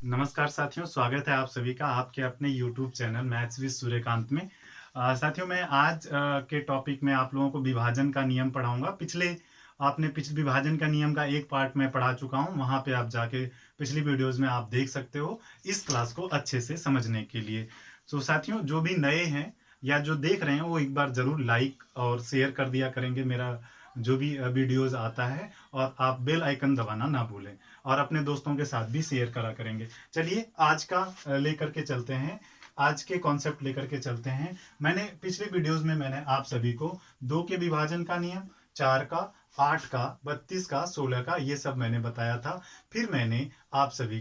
नमस्कार साथियों, स्वागत है आप सभी का आपके अपने YouTube channel maths with Suryakant में। साथियों मैं आज के टॉपिक में आप लोगों को विभाजन का नियम पढ़ाऊँगा। आपने पिछले विभाजन का नियम का एक पार्ट मैं पढ़ा चुका हूँ, वहाँ पे आप जाके पिछली वीडियोज़ में आप देख सकते हो, इस क्लास को अच्छे से समझने के लिए। तो साथियों जो भी नए हैं या जो देख रहे हैं वो एक बार ज़रूर लाइक और शेयर कर दिया करेंगे मेरा जो भी वीडियोज़ आता है, और आप बेल आइकन दबाना ना भूलें और अपने दोस्तों के साथ भी शेयर करा करेंगे। चलिए आज का लेकर के चलते हैं, आज के कॉन्सेप्ट लेकर के चलते हैं। मैंने पिछले वीडियोस में मैंने आप सभी को 2 के विभाजन का नियम, 4 का, 8 का, 32 का, 16 का ये सब मैंने बताया था। फिर मैंने आप सभी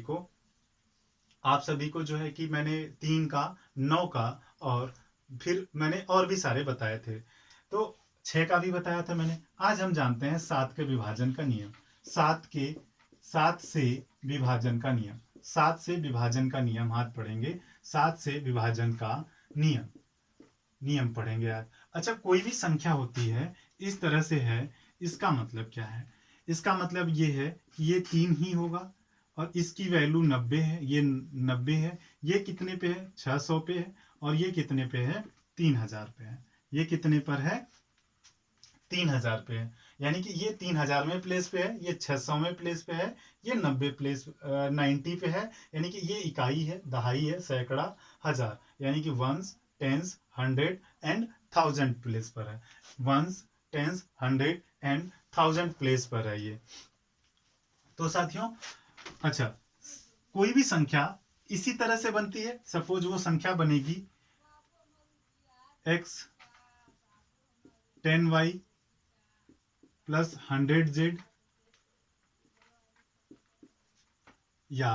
को जो है कि मैंने 3 का, 9 का और फिर मैंने और भी सारे बताए थे। तो 6 का भी बताया था मैंने। आज हम जानते हैं 7 के विभाजन का नियम। 7 से विभाजन का नियम। 7 से विभाजन का नियम हाथ पढ़ेंगे। 7 से विभाजन का नियम नियम पढ़ेंगे आज। अच्छा, कोई भी संख्या होती है इस तरह से है, इसका मतलब क्या है? इसका मतलब ये है कि ये 3 ही होगा और इसकी वैल्यू 90 है, ये 90 है। ये कितने पे है? 600 पे है। और ये कितने पे है? 3000 पे है। ये कितने पर है? 3000 पे है। यानी कि ये 3000 में प्लेस पे है, ये 600 में प्लेस पे है, ये 90 पे है। यानी कि ये इकाई है, दहाई है, सैकड़ा, हजार, यानी कि ones, tens, hundred and thousand place पर है। Ones, tens, hundred and thousand place पर है ये। तो साथियों, अच्छा, कोई भी संख्या इसी तरह से बनती है। सपोज वो संख्या बनेगी x 10y प्लस 100z या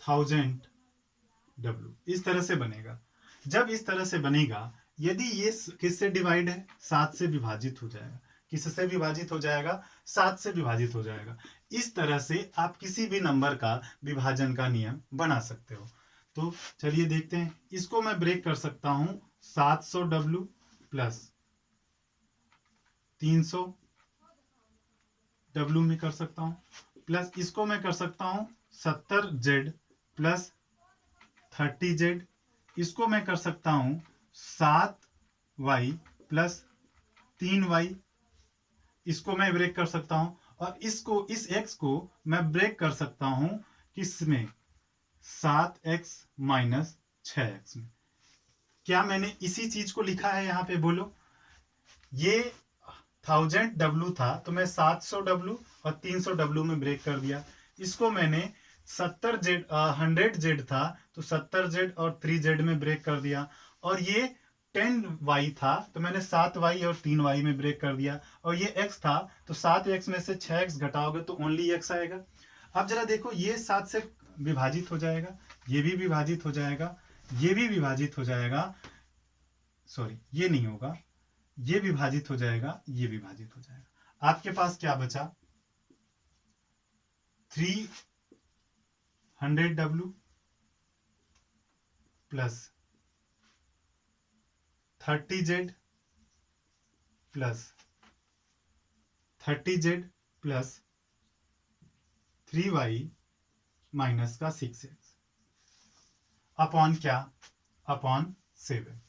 1000w, इस तरह से बनेगा। जब इस तरह से बनेगा, यदि ये किससे डिवाइड है? 7 से विभाजित हो जाएगा। किससे विभाजित हो जाएगा? 7 से विभाजित हो जाएगा। इस तरह से आप किसी भी नंबर का विभाजन का नियम बना सकते हो। तो चलिए देखते हैं। इसको मैं ब्रेक कर सकता हूं 700w प्लस 300w में कर सकता हूं, प्लस इसको मैं कर सकता हूं 70z प्लस 30z। इसको मैं कर सकता हूं 7y प्लस 3y। इसको मैं ब्रेक कर सकता हूं, और इस x को मैं ब्रेक कर सकता हूं किसमें? 7x माइनस 6x में। क्या मैंने इसी चीज को लिखा है यहाँ पे? बोलो। ये 1000w था तो मैं 700w और 300w में ब्रेक कर दिया। इसको मैंने 100z था तो 70z और 3z में ब्रेक कर दिया। और ये 10y था तो मैंने 7y और 3y में ब्रेक कर दिया। और ये x था तो 7x में से 6x घटाओगे तो ओनली x आएगा। अब जरा देखो, ये 7 से विभाजित हो जाएगा, ये भी विभाजित हो जाएगा, ये भी विभाजित हो जाएगा, सॉरी ये नहीं होगा, ये विभाजित हो जाएगा, ये विभाजित हो जाएगा। आपके पास क्या बचा? 300w plus 30z plus 3y minus का 6x अपॉन क्या? अपॉन 7।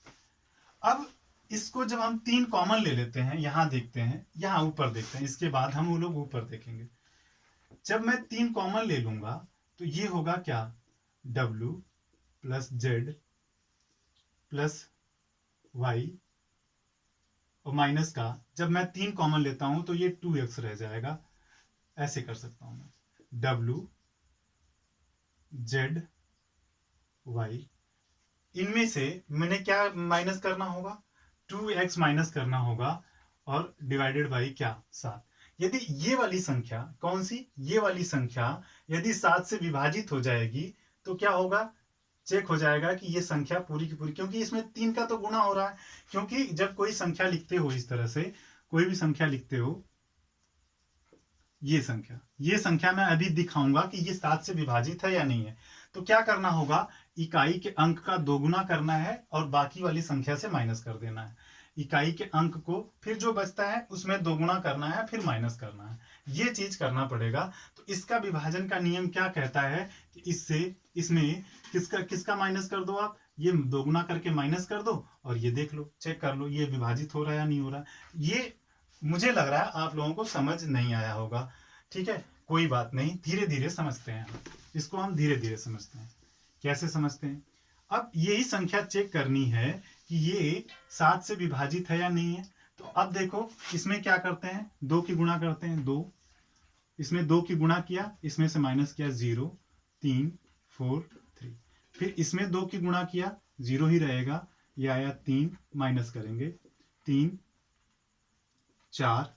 अब इसको जब हम 3 कॉमन ले लेते हैं, यहां देखते हैं, यहां ऊपर देखते हैं, इसके बाद हम वो लोग ऊपर देखेंगे। जब मैं 3 कॉमन ले लूंगा तो ये होगा क्या? w plus z plus y और माइनस का, जब मैं 3 कॉमन लेता हूं तो ये 2x रह जाएगा। ऐसे कर सकता हूं मैं, w z y, इनमें से मैंने क्या माइनस करना होगा? 2x माइनस करना होगा, और डिवाइडेड बाई क्या? 7। यदि ये वाली संख्या, कौन सी? ये वाली संख्या यदि 7 से विभाजित हो जाएगी तो क्या होगा? चेक हो जाएगा कि ये संख्या पूरी की पूरी, क्योंकि इसमें 3 का तो गुणा हो रहा है। क्योंकि जब कोई संख्या लिखते हो इस तरह से, कोई भी संख्या लिखते हो, ये संख्या मैं अभी दिखाऊंगा कि ये 7 से विभाजित है या नहीं है। तो क्या करना होगा? इकाई के अंक का दोगुना करना है और बाकी वाली संख्या से माइनस कर देना है। इकाई के अंक को फिर जो बचता है उसमें दोगुना करना है, फिर माइनस करना है, ये चीज करना पड़ेगा। तो इसका विभाजन का नियम क्या कहता है कि इसमें किसका किसका माइनस कर दो आप, ये दोगुना करके माइनस कर दो और ये देख लो, चेक कर लो ये विभाजित हो रहा है या नहीं हो रहा। ये मुझे लग रहा है आप लोगों को समझ नहीं आया होगा, ठीक है, कोई बात नहीं, धीरे धीरे समझते हैं, इसको हम धीरे धीरे समझते हैं। कैसे समझते हैं, अब यही संख्या चेक करनी है कि ये 7 से विभाजित है या नहीं है। तो अब देखो इसमें क्या करते हैं, 2 की गुणा करते हैं, 2, इसमें 2 की गुणा किया, इसमें से माइनस किया, 0 3 4 3, फिर इसमें 2 की गुणा किया, 0 ही रहेगा, ये आया 3, माइनस करेंगे 3 4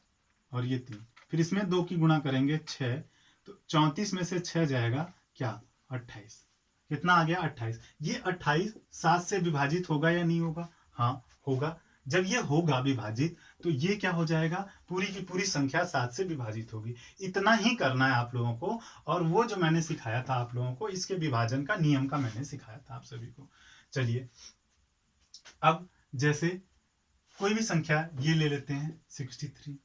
और ये 3, फिर इसमें 2 की गुणा करेंगे 6, तो 34 में से 6 जाएगा क्या, 28, कितना आ गया 28। ये 28 7 से विभाजित होगा या नहीं होगा, हाँ होगा। जब ये होगा विभाजित तो ये क्या हो जाएगा, पूरी की पूरी संख्या 7 से विभाजित होगी। इतना ही करना है आप लोगों को, और वो जो मैंने सिखाया था आप लोगों को, इसके विभाजन का नियम का मैंने सिखाया था आप सभी को। चलिए अब जैसे कोई भी संख्या ये ले लेते हैं 63,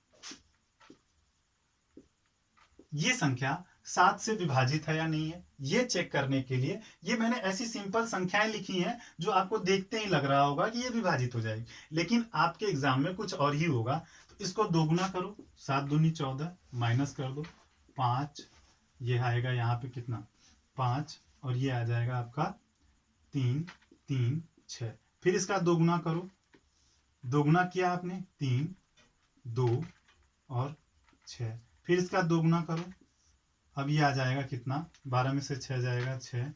ये संख्या 7 से विभाजित है या नहीं है, ये चेक करने के लिए ये मैंने ऐसी सिंपल संख्याएं लिखी हैं जो आपको देखते ही लग रहा होगा कि ये विभाजित हो जाएगी, लेकिन आपके एग्जाम में कुछ और ही होगा। तो इसको दोगुना करो, 7 दूनी 14, माइनस कर दो 5, ये आएगा यहाँ पे कितना 5, और ये आ जाएगा आपका 3 3 6, फिर इसका दोगुना करो, दोगुना किया आपने 3 2 और 6, फिर इसका दोगुना करो, अब ये आ जाएगा कितना, 12 में से 6 जाएगा 6,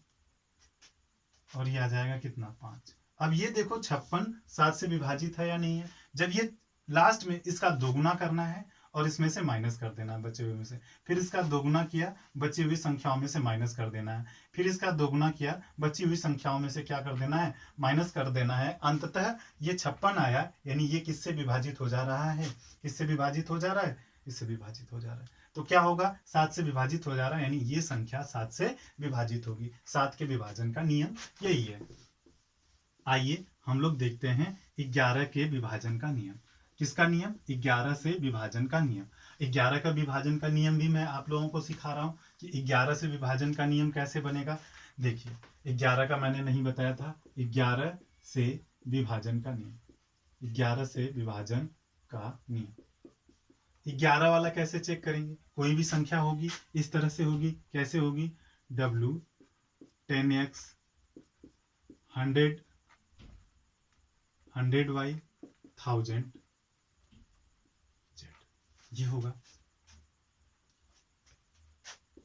और ये आ जाएगा कितना 5। अब ये देखो 56 7 से विभाजित है या नहीं है। जब ये लास्ट में इसका दोगुना करना है और इसमें से माइनस कर देना है बचे हुए में से, फिर इसका दोगुना किया, बची हुई संख्याओं में से माइनस कर देना है, फिर इसका दोगुना किया, बची हुई संख्याओं में से क्या कर देना है, माइनस कर देना है। अंततः ये 56 आया, यानी ये किससे विभाजित हो जा रहा है, किससे विभाजित हो जा रहा है, इससे विभाजित हो जा रहा है। तो क्या होगा, 7 से विभाजित हो जा रहा है, यानी ये संख्या 7 से विभाजित होगी। 7 के विभाजन का नियम यही है। आइए हम लोग देखते हैं 11 के विभाजन का नियम। किसका नियम, 11 से विभाजन का नियम। 11 का विभाजन का नियम भी मैं आप लोगों को सिखा रहा हूं कि 11 से विभाजन का नियम कैसे बनेगा। देखिए 11 का मैंने नहीं बताया था, 11 से विभाजन का नियम, 11 से विभाजन का नियम। 11 वाला कैसे चेक करेंगे, कोई भी संख्या होगी इस तरह से होगी, कैसे होगी, W 10x 100 100y 1000 z, ये होगा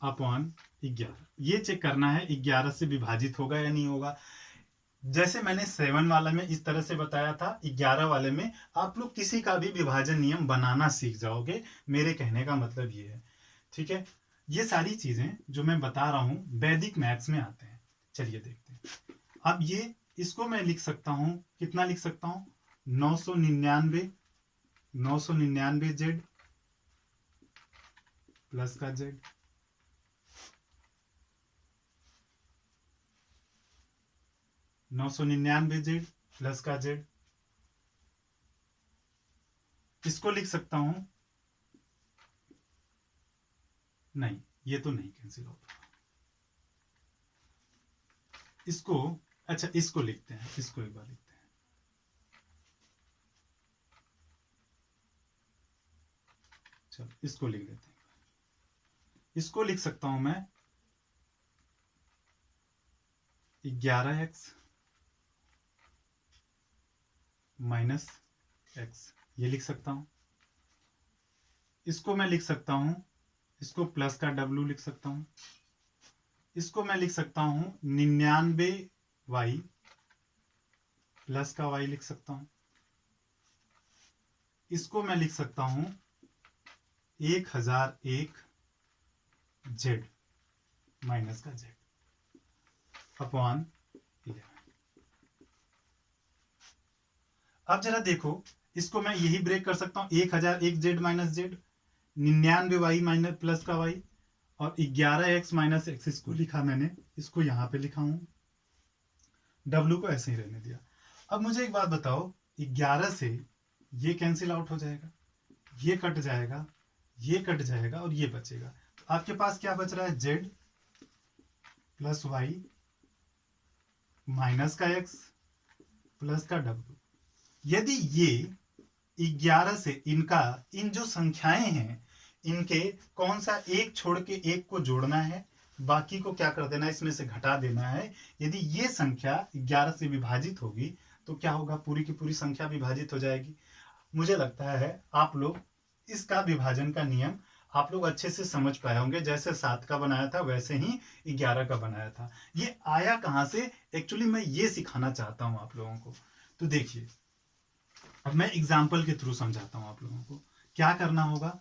अपॉन 11। ये चेक करना है 11 से विभाजित होगा या नहीं होगा। जैसे मैंने 7 वाला में इस तरह से बताया था, 11 वाले में आप लोग किसी का भी विभाजन नियम बनाना सीख जाओगे, मेरे कहने का मतलब ये है, ठीक है। ये सारी चीजें जो मैं बता रहा हूं वैदिक मैथ्स में आते हैं। चलिए देखते हैं। अब ये इसको मैं लिख सकता हूं, कितना लिख सकता हूं, 999 z प्लस का z, 999 z प्लस का z। इसको लिख सकता हूं, नहीं ये तो नहीं कैंसिल होता, इसको अच्छा इसको लिखते हैं, इसको एक बार लिखते हैं, चलो इसको लिख देते हैं। इसको लिख सकता हूं मैं 11x माइनस x, ये लिख सकता हूं। इसको मैं लिख सकता हूं, इसको प्लस का w लिख सकता हूं। इसको मैं लिख सकता हूं 99y प्लस का y लिख सकता हूं। इसको मैं लिख सकता हूं 1001 z माइनस का z अपॉन 11। अब जरा देखो, इसको मैं यही ब्रेक कर सकता हूं, 1001 z minus z, 99y minus plus का y, और 11x माइनस x, इसको लिखा मैंने, इसको यहां पे लिखा हूं, w को ऐसे ही रहने दिया। अब मुझे एक बात बताओ, 11 से ये कैंसिल आउट हो जाएगा, ये कट जाएगा, ये कट जाएगा और ये बचेगा। तो आपके पास क्या बच रहा है, z प्लस वाई माइनस का x प्लस का w। यदि ये 11 से इनका इन जो संख्याएं हैं इनके कौन सा एक छोड़ के एक को जोड़ना है, बाकी को क्या कर देना है, इसमें से घटा देना है। यदि ये संख्या 11 से विभाजित होगी तो क्या होगा, पूरी की पूरी संख्या विभाजित हो जाएगी। मुझे लगता है आप लोग इसका विभाजन का नियम आप लोग अच्छे से समझ पाए होंगे। जैसे 7 का बनाया था वैसे ही 11 का बनाया था। ये आया कहां से, एक्चुअली मैं ये सिखाना चाहता हूं आप लोगों को। तो देखिए अब मैं एग्जाम्पल के थ्रू समझाता हूं आप लोगों को। क्या करना होगा,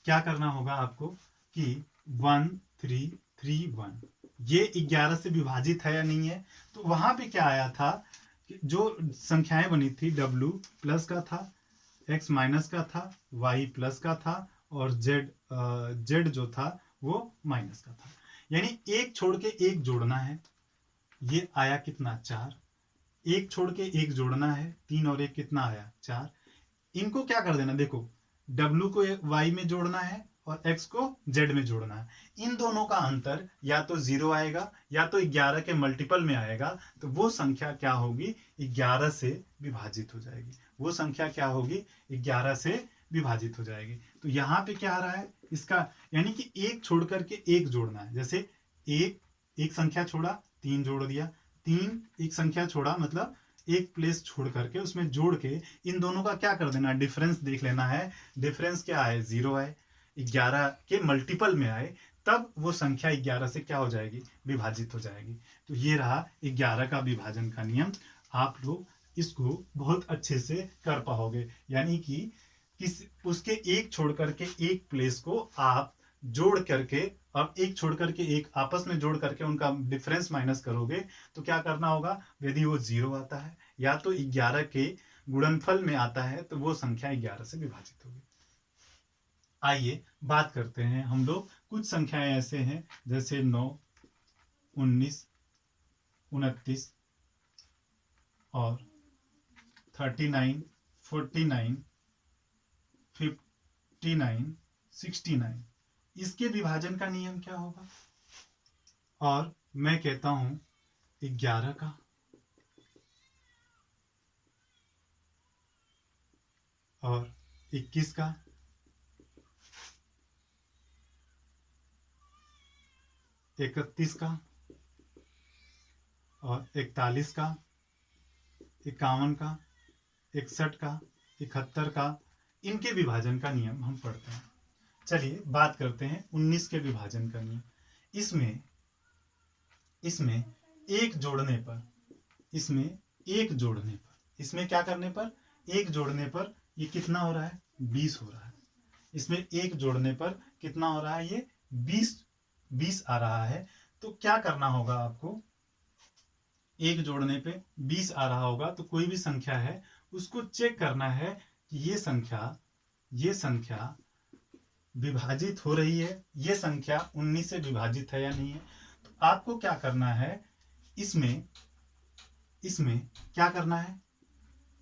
क्या करना होगा आपको कि 1 3 3 1 ये 11 से विभाजित है या नहीं है। तो वहां पे क्या आया था कि जो संख्याएं बनी थी, w प्लस का था, x माइनस का था, y प्लस का था और z जो था वो माइनस का था। यानी एक छोड़ के एक जोड़ना है। ये आया कितना, 4। एक छोड़ के एक जोड़ना है, 3 और 1 कितना आया, 4। इनको क्या कर देना, देखो w को y में जोड़ना है और x को z में जोड़ना है। इन दोनों का अंतर या तो 0 आएगा या तो 11 के मल्टीपल में आएगा। तो वो संख्या क्या होगी, 11 से विभाजित हो जाएगी। वो संख्या क्या होगी, 11 से विभाजित हो जाएगी। तो यहाँ पे क्या आ रहा है इसका, यानी कि एक छोड़ करके एक जोड़ना है। जैसे एक संख्या छोड़ा, 3 जोड़ दिया, 3 एक संख्या छोड़ा मतलब एक प्लेस छोड़ करके उसमें जोड़ के इन दोनों का क्या कर देना, डिफरेंस देख लेना है। डिफरेंस क्या आए, 0 आए, 11 के मल्टीपल में आए, तब वो संख्या 11 से क्या हो जाएगी, विभाजित हो जाएगी। तो ये रहा 11 का विभाजन का नियम। आप लोग इसको बहुत अच्छे से कर पाओगे। यानी कि उसके एक छोड़ करके एक प्लेस को आप जोड़ करके और एक छोड़ करके एक आपस में जोड़ करके उनका डिफरेंस माइनस करोगे तो क्या करना होगा, यदि वो 0 आता है या तो 11 के गुणनफल में आता है तो वो संख्या 11 से विभाजित होगी। आइए बात करते हैं हम लोग। कुछ संख्याएं ऐसे हैं जैसे 9 19 29 और 39 49 59 69। इसके विभाजन का नियम क्या होगा, और मैं कहता हूं 11 का और 21 का, 31 का और 41 का, 51 का, 61 का, 71 का। इनके विभाजन का नियम हम पढ़ते हैं। चलिए बात करते हैं 19 के विभाजन का नियम। इसमें एक जोड़ने पर, इसमें क्या करने पर, एक जोड़ने पर ये कितना हो रहा है, 20 हो रहा है। इसमें एक जोड़ने पर कितना हो रहा है, ये 20 आ रहा है। तो क्या करना होगा आपको, एक जोड़ने पे 20 आ रहा होगा तो कोई भी संख्या है उसको चेक करना है कि ये संख्या विभाजित हो रही है, ये संख्या 19 से विभाजित है या नहीं है। तो आपको क्या करना है, इसमें क्या करना है,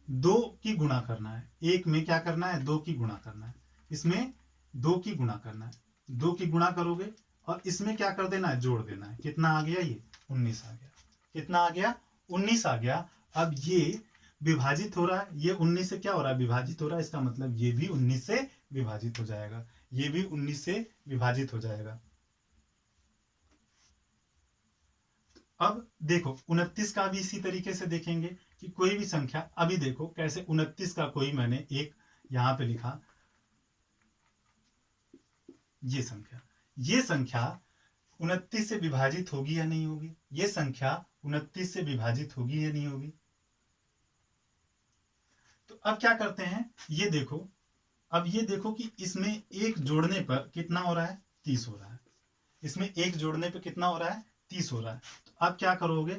2 की गुणा करना है। एक में क्या करना है, 2 की गुणा करना है। इसमें 2 की गुणा करना है, 2 की गुणा करोगे और इसमें क्या कर देना है, जोड़ देना है। कितना आ गया, ये 19 आ गया। कितना आ गया, 19 आ गया। अब ये विभाजित हो रहा है, ये 19 से क्या हो रहा है, विभाजित हो रहा है। इसका मतलब ये भी 19 से विभाजित हो जाएगा, ये भी 19 से विभाजित हो जाएगा। अब देखो 29 का भी इसी तरीके से देखेंगे कि कोई भी संख्या, अभी देखो कैसे 29 का कोई मैंने एक यहां पे लिखा, ये संख्या 29 से विभाजित होगी या नहीं होगी, ये संख्या 29 से विभाजित होगी या नहीं होगी। तो अब क्या करते हैं, ये देखो, अब ये देखो कि इसमें एक जोड़ने पर कितना हो रहा है, 30 हो रहा है। इसमें एक जोड़ने पर कितना हो रहा है, 30 हो रहा है। तो अब क्या करोगे,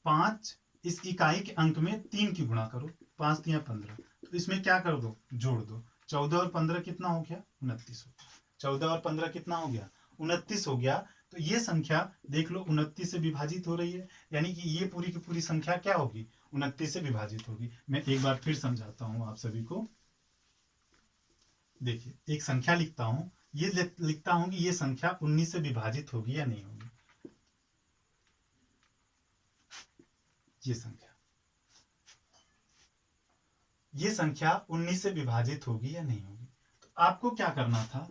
5 इस इकाई के अंक में 3 की गुणा करो, 5 3 15। तो इसमें क्या कर दो, जोड़ दो। 14 और 15 कितना हो गया, 29 हो गया। 14 और 15 कितना हो गया, 29 हो गया। तो ये संख्या देख लो 29 से विभाजित हो रही है, यानी कि ये पूरी की पूरी संख्या क्या होगी, 29 से विभाजित होगी। मैं एक बार फिर समझाता हूं आप सभी को। देखिए एक संख्या लिखता हूं, ये लिखता हूं कि ये संख्या 19 से विभाजित होगी या नहीं होगी। ये संख्या 19 से विभाजित होगी या नहीं होगी। तो आपको क्या करना था,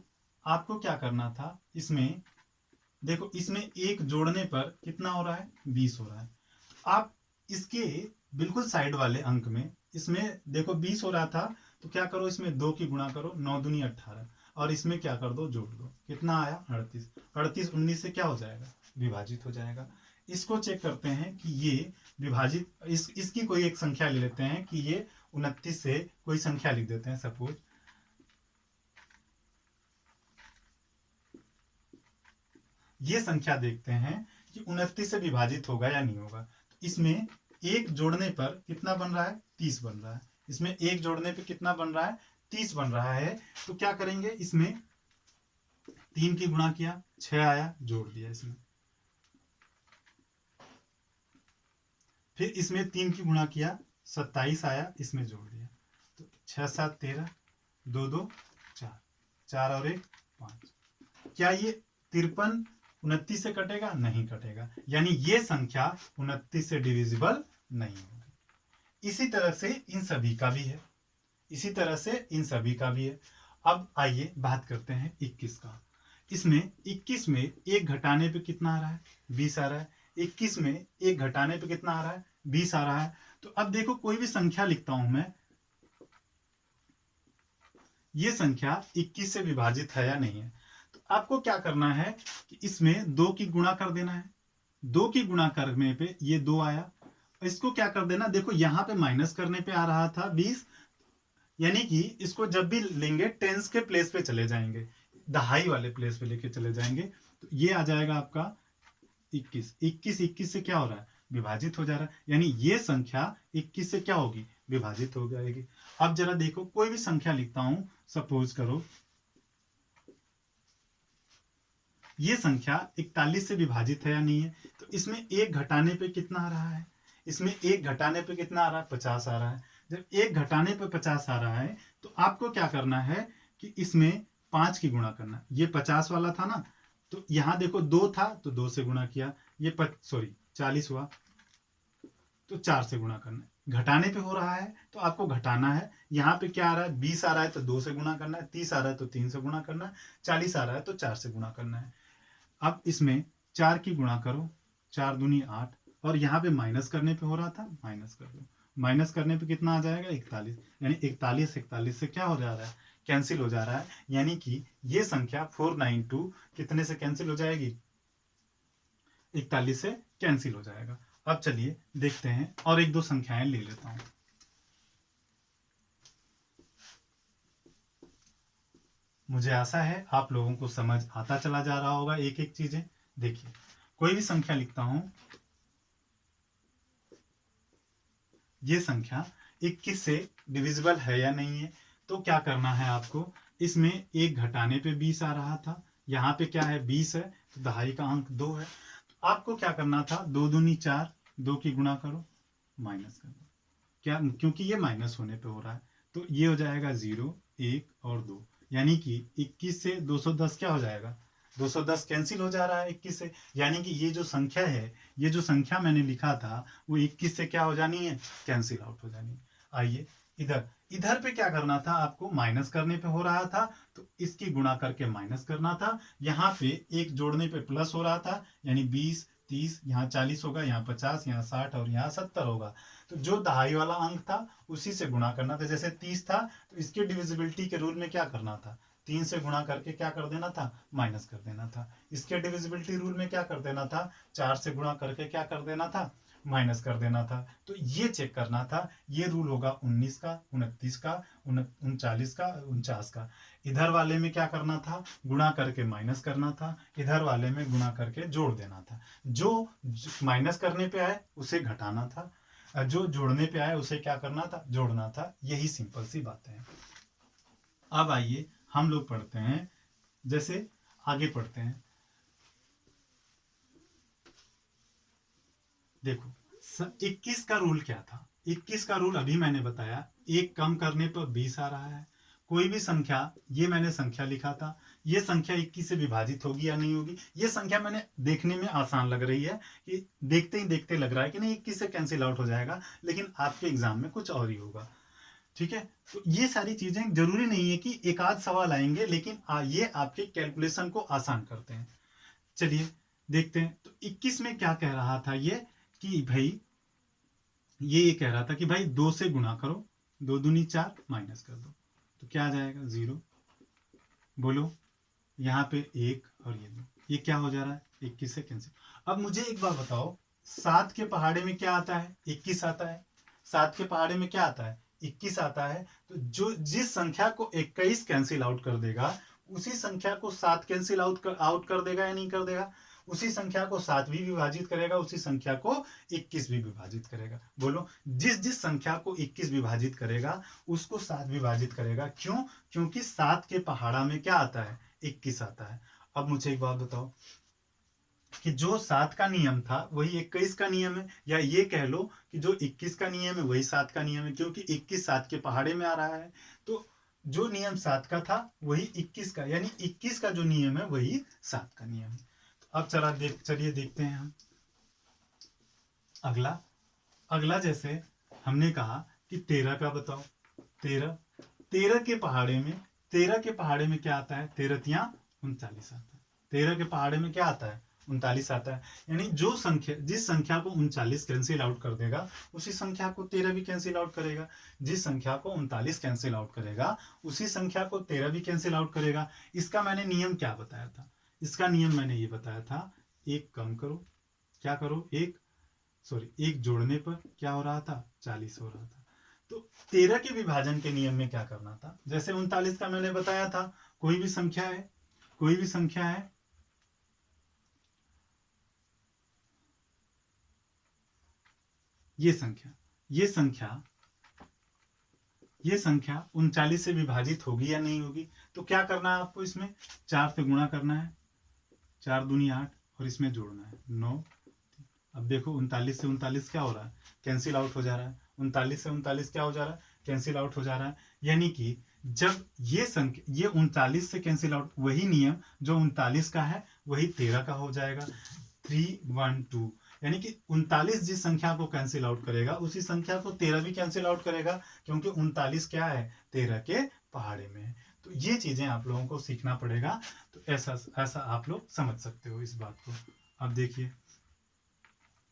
आपको क्या करना था, इसमें देखो इसमें एक जोड़ने पर कितना हो रहा है, 20 हो रहा है। आप इसके बिल्कुल साइड वाले अंक में, इसमें देखो 20 हो रहा था, तो क्या करो इसमें 2 की गुणा करो, 9 दूनी 18, और इसमें क्या कर दो, जोड़ दो, कितना आया 38। 38 19 से क्या हो जाएगा, विभाजित हो जाएगा। इसको चेक करते हैं कि ये विभाजित, इसकी कोई एक संख्या ले लेते हैं कि ये 29 से कोई संख्या लिख देते हैं, सपोज ये संख्या देखते हैं कि 29 से विभाजित होगा या नहीं होगा। तो इसमें एक जोड़ने पर कितना बन रहा है, 30 बन रहा है। इसमें एक जोड़ने पर कितना बन रहा है, 30 बन रहा है। तो क्या करेंगे, इसमें 3 की गुणा किया, 6 आया, जोड़ दिया इसमें। फिर इसमें 3 की गुणा किया, 27 आया, इसमें जोड़ दिया। तो 6 7 13, 2 2 4, 4 और 1 5। क्या ये 53 29 से कटेगा, नहीं कटेगा, यानी ये संख्या 29 से डिविजिबल नहीं होगी। इसी तरह से इन सभी का भी है, इसी तरह से इन सभी का भी है। अब आइए बात करते हैं 21 का। इसमें 21 में एक घटाने पे कितना आ रहा है, 20 आ रहा है। 21 में एक घटाने पे कितना आ रहा है, 20 आ रहा है। तो अब देखो कोई भी संख्या लिखता हूं मैं, ये संख्या 21 से विभाजित है या नहीं है। तो आपको क्या करना है कि इसमें 2 की गुणा कर देना है। 2 की गुणा करने पे ये 2 आया, इसको क्या कर देना, देखो यहां पे माइनस करने पे आ रहा था 20, यानी कि इसको जब भी लेंगे टेंस के प्लेस पे चले जाएंगे, दहाई वाले प्लेस पे लेके चले जाएंगे। तो ये आ जाएगा आपका 21। 21 से क्या हो रहा है, विभाजित हो जा रहा है, यानी ये संख्या 21 से क्या होगी, विभाजित हो जाएगी। अब जरा देखो कोई भी संख्या लिखता हूं, सपोज करो ये संख्या 41 से विभाजित है या नहीं है। तो इसमें एक घटाने पे कितना आ रहा है, इसमें एक घटाने पे कितना आ रहा है, 50 आ रहा है। जब एक घटाने पे 50 आ रहा है, तो आपको क्या करना है कि इसमें 5 की गुणा करना। ये 50 वाला था ना, तो यहां देखो 2 था तो 2 से गुणा किया, ये 40 हुआ तो 4 से गुणा करना है। घटाने पे हो रहा है तो आपको घटाना है। यहाँ पे क्या आ रहा है, 20 आ रहा है तो 2 से गुणा करना है, 30 आ रहा है तो 3 से गुणा करना है, 40 आ रहा है तो 4 से गुणा करना है। अब इसमें 4 की गुणा करो, 4 दूनी 8, और यहाँ पे माइनस करने पे हो रहा था, माइनस कर दो। माइनस करने पे कितना आ जाएगा, 41, यानी 41 से क्या हो जा रहा है, कैंसिल हो जा रहा है। यानी कि ये संख्या 492 कितने से कैंसिल हो जाएगी, 41 से कैंसिल हो जाएगा। अब चलिए देखते हैं और एक दो संख्याएं ले लेता हूं। मुझे आशा है आप लोगों को समझ आता चला जा रहा होगा एक एक चीजें। देखिए कोई भी संख्या लिखता हूं, ये संख्या 21 से डिविजिबल है या नहीं है। तो क्या करना है आपको, इसमें एक घटाने पे 20 आ रहा था, यहाँ पे क्या है 20 है, तो दहाई का अंक 2 है। तो आपको क्या करना था, 2 दूनी 4, 2 की गुणा करो, माइनस कर दो। क्या, क्योंकि ये माइनस होने पे हो रहा है, तो ये हो जाएगा 0 1 और 2, यानी कि 21 से 210 क्या हो जाएगा, 210 कैंसिल हो जा रहा है 21 से। यानी कि ये जो संख्या है, ये जो संख्या मैंने लिखा था वो 21 से क्या हो जानी है, कैंसिल आउट हो जानी है। आइए इधर, इधर पे क्या करना था आपको, माइनस करने पे हो रहा था तो इसकी गुणा करके माइनस करना था। यहाँ पे एक जोड़ने पे प्लस हो रहा था, यानी 20 30, यहाँ 40 होगा, यहाँ 50, यहाँ 60 और यहाँ 70 होगा। तो जो दहाई वाला अंक था उसी से गुणा करना था। जैसे 30 था तो इसके डिविजिबिलिटी के रूल में क्या करना था, 3 से गुणा करके क्या कर देना था, माइनस कर देना था। इसके डिविजिबिलिटी रूल में क्या कर देना था, 4 से गुणा करके क्या कर देना था, माइनस कर देना था। तो ये चेक करना था। ये रूल होगा 19 का, 29 का, 39 का, 49 का। इधर वाले में क्या करना था, गुणा करके माइनस करना था, इधर वाले में गुणा करके जोड़ देना था। जो माइनस करने पे आए उसे घटाना था, जो जोड़ने पे आए उसे क्या करना था, जोड़ना था। यही सिंपल सी बातें हैं। अब आइए हम लोग पढ़ते हैं, जैसे आगे पढ़ते हैं। देखो 21 का रूल क्या था? 21 का रूल अभी मैंने बताया, एक कम करने पर 20 आ रहा है। कोई भी संख्या, ये मैंने संख्या लिखा था, ये संख्या 21 से विभाजित होगी या नहीं होगी? ये संख्या मैंने देखने में आसान लग रही है कि देखते ही देखते लग रहा है कि नहीं 21 से कैंसिल आउट हो जाएगा, लेकिन आपके एग्जाम में कुछ और ही होगा। ठीक है, तो ये सारी चीजें जरूरी नहीं है कि एक आध सवाल आएंगे, लेकिन ये आपके कैलकुलेशन को आसान करते हैं। चलिए देखते हैं। तो 21 में क्या कह रहा था ये कि भाई ये कह रहा था कि भाई 2 से गुणा करो, 2 दूनी 4, माइनस कर दो, तो क्या आ जाएगा 0। बोलो, यहाँ पे 1 और ये 2, ये क्या हो जा रहा है 21 से कैंसिल। अब मुझे एक बार बताओ, 7 के पहाड़े में क्या आता है? 21 आता है। 7 के पहाड़े में क्या आता है? 21 आता है। तो जो जिस संख्या को 21 कैंसिल आउट कर देगा, उसी संख्या को 7 कैंसिल आउट कर देगा या नहीं कर देगा? उसी संख्या को 7 भी विभाजित करेगा, उसी संख्या को 21 भी विभाजित करेगा। बोलो, जिस जिस संख्या को 21 विभाजित करेगा उसको 7 विभाजित करेगा। क्यों? क्योंकि 7 के पहाड़ा में क्या आता है? 21 आता है। अब मुझे एक बात बताओ कि जो 7 का नियम था वही 21 का नियम है, या ये कह लो कि जो 21 का नियम है वही 7 का नियम है, क्योंकि 21 7 के पहाड़े में आ रहा है। तो जो नियम 7 का था वही 21 का, यानी 21 का जो नियम है वही 7 का नियम है। तो अब चलिए देखते हैं हम अगला। अगला जैसे हमने कहा कि 13 का बताओ। 13 के पहाड़े में, 13 के पहाड़े में क्या आता है? 13 तिया 39 आता है। 13 के पहाड़े में क्या आता है? 39 आता है। यानी जो संख्या, जिस संख्या को 39 कैंसिल आउट कर देगा उसी संख्या को 13 भी कैंसिल आउट करेगा। जिस संख्या को 39 कैंसिल आउट करेगा उसी संख्या को 13 भी कैंसिल आउट करेगा। इसका मैंने नियम क्या बताया था? इसका नियम मैंने ये बताया था, एक कम करो, क्या करो, एक जोड़ने पर क्या हो रहा था? 40 हो रहा था। तो 13 के विभाजन के नियम में क्या करना था? जैसे 39 का मैंने बताया था, कोई भी संख्या है, कोई भी संख्या है, ये संख्या 39 से विभाजित होगी या नहीं होगी? तो क्या करना है आपको? इसमें 4 से गुणा करना है, 4 दूनी 8, और इसमें जोड़ना है 9। अब देखो 39 से 39 क्या हो रहा है? कैंसिल आउट हो जा रहा है। 39 से 39 क्या हो जा रहा है? कैंसिल आउट हो जा रहा है। यानी कि जब ये संख्या, ये 39 से कैंसिल आउट, वही नियम जो 39 का है वही 13 का हो जाएगा। 3 1 2, यानी कि 39 जिस संख्या को कैंसिल आउट करेगा उसी संख्या को 13 भी कैंसिल आउट करेगा, क्योंकि 39 क्या है? 13 के पहाड़े में है। तो ये चीजें आप लोगों को सीखना पड़ेगा। तो ऐसा आप लोग समझ सकते हो इस बात को। अब देखिए,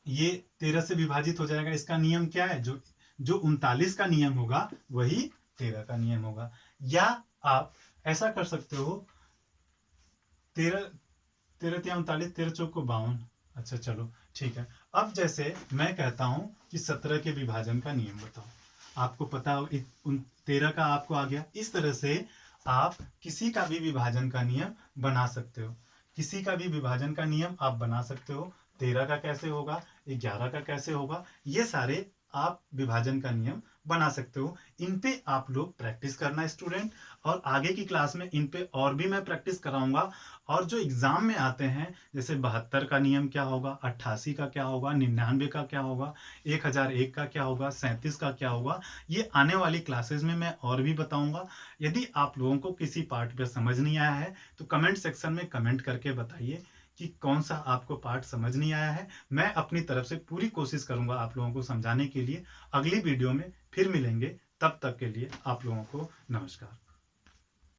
ये 13 से विभाजित हो जाएगा। इसका नियम क्या है? जो 39 का नियम होगा वही 13 का नियम होगा। या आप ऐसा कर सकते हो, 13 13 39, 13 चौक को 52। अच्छा चलो ठीक है। अब जैसे मैं कहता हूं कि 17 के विभाजन का नियम बताओ, आपको पता हो 13 का आपको आ गया। इस तरह से आप किसी का भी विभाजन का नियम बना सकते हो, किसी का भी विभाजन का नियम आप बना सकते हो। 13 का कैसे होगा, 11 का कैसे होगा, ये सारे आप विभाजन का नियम बना सकते हो। इन पे आप लोग प्रैक्टिस करना स्टूडेंट, और आगे की क्लास में इन पे और भी मैं प्रैक्टिस कराऊंगा। और जो एग्जाम में आते हैं, जैसे 72 का नियम क्या होगा, 88 का क्या होगा, 99 का क्या होगा, 1001 का क्या होगा, 37 का क्या होगा, ये आने वाली क्लासेस में मैं और भी बताऊंगा। यदि आप लोगों को किसी पार्ट पे समझ नहीं आया है तो कमेंट सेक्शन में कमेंट करके बताइए कि कौन सा आपको पार्ट समझ नहीं आया है। मैं अपनी तरफ से पूरी कोशिश करूंगा आप लोगों को समझाने के लिए। अगली वीडियो में फिर मिलेंगे, तब तक के लिए आप लोगों को नमस्कार।